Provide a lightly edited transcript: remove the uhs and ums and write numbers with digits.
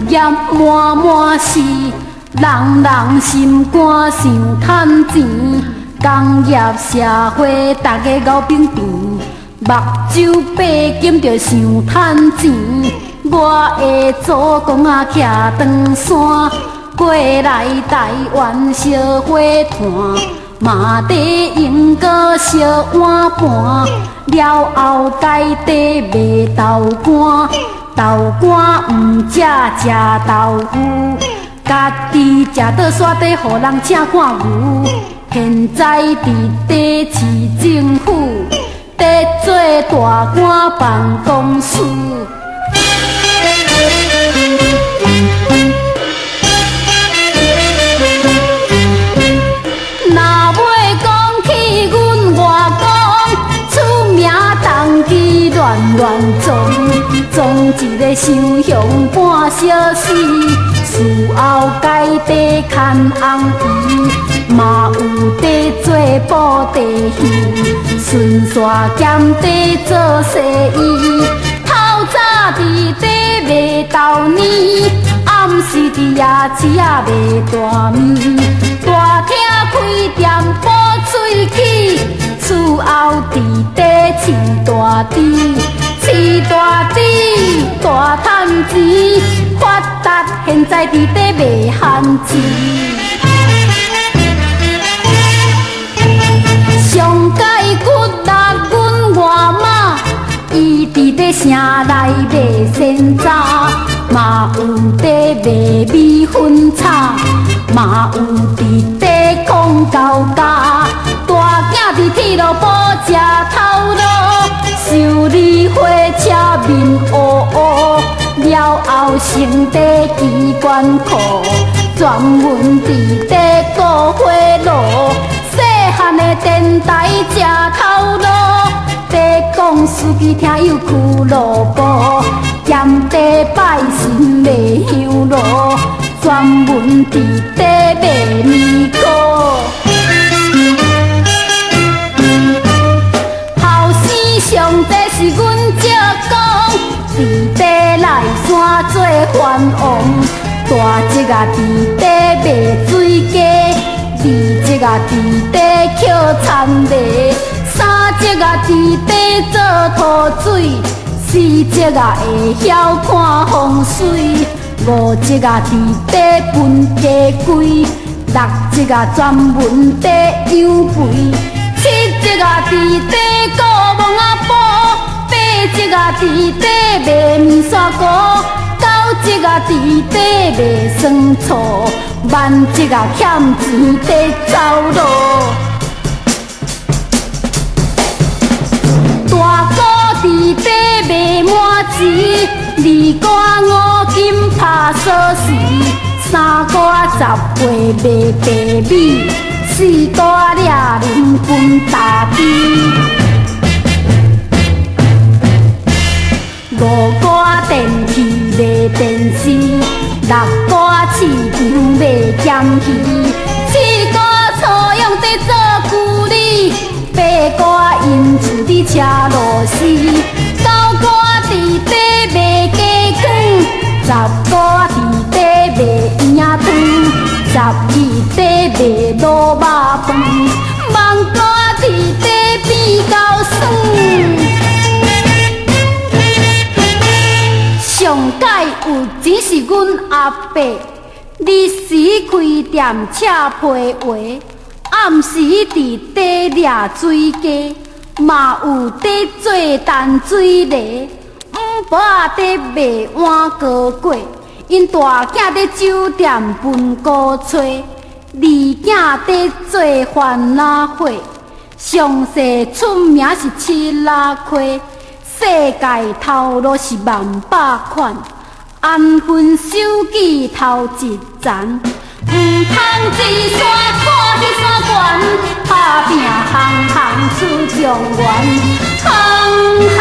业满满是，人人心肝想趁钱。工业社会，大家咬冰冰，目睭白金着想趁钱。我的祖公啊，徛长山，过来台湾烧火炭，嘛得用个烧碗盘，了后家底卖豆干，豆干毋食食豆腐，家己食倒山底，互人请看牛。现在伫地市政府，在做大官办公室。若要讲起阮外公，出名当机乱撞一个想向半小时，事后家底牵红衣，嘛有在做布袋戏，顺线兼地做生意。透早伫地卖豆泥，暗时伫夜市啊卖大面。大厅开店补喙齿，厝后伫地饲大猪，饲大猪大趁钱，发达现在伫地卖番薯。上解骨力阮外妈，伊伫咧城内卖鲜渣，嘛有伫卖米粉炒，嘛有伫咧讲高价。大囝伫铁路埔食头路，修理火车面乌乌，了后成地机关库，专门伫咧过火路。细汉的电台食头路，地讲司机听有俱乐部，兼地拜神卖香炉，专门伫地卖米糕。后生上帝是阮借讲，伫地内山做番王，大只啊伫地卖水鸡。二只啊伫地捡田螺，三只啊伫地做土水，四只啊会晓看风水，五只啊伫地分家规，六只啊专门地养肥，七只啊伫地顾蒙仔埔，八只啊伫地卖面线糊，九只啊伫地卖酸醋，万只啊欠钱地走路。大哥伫地卖满钱，二哥五金拍锁匙，三哥10岁卖白米，四哥掠人分大猪，五哥电器卖电视，六哥市场卖咸鱼，七哥初用在做旧理，八哥因厝伫车螺丝，九哥伫地卖鸡汤，十哥伫地卖圆仔汤，12地卖卤肉饭，万哥伫地变高酸。上届有钱是阮阿伯，日时开店车批画，暗时伫地掠水鸡，嘛有伫做淡水螺，五婆仔伫卖碗糕粿，因大囝伫酒店分鼓吹，二囝伫做番仔火，上世出名是七拉亏。世界头路是万百款，安分守己头一层，毋通一山看迄山悬，打拼行行出状元，行行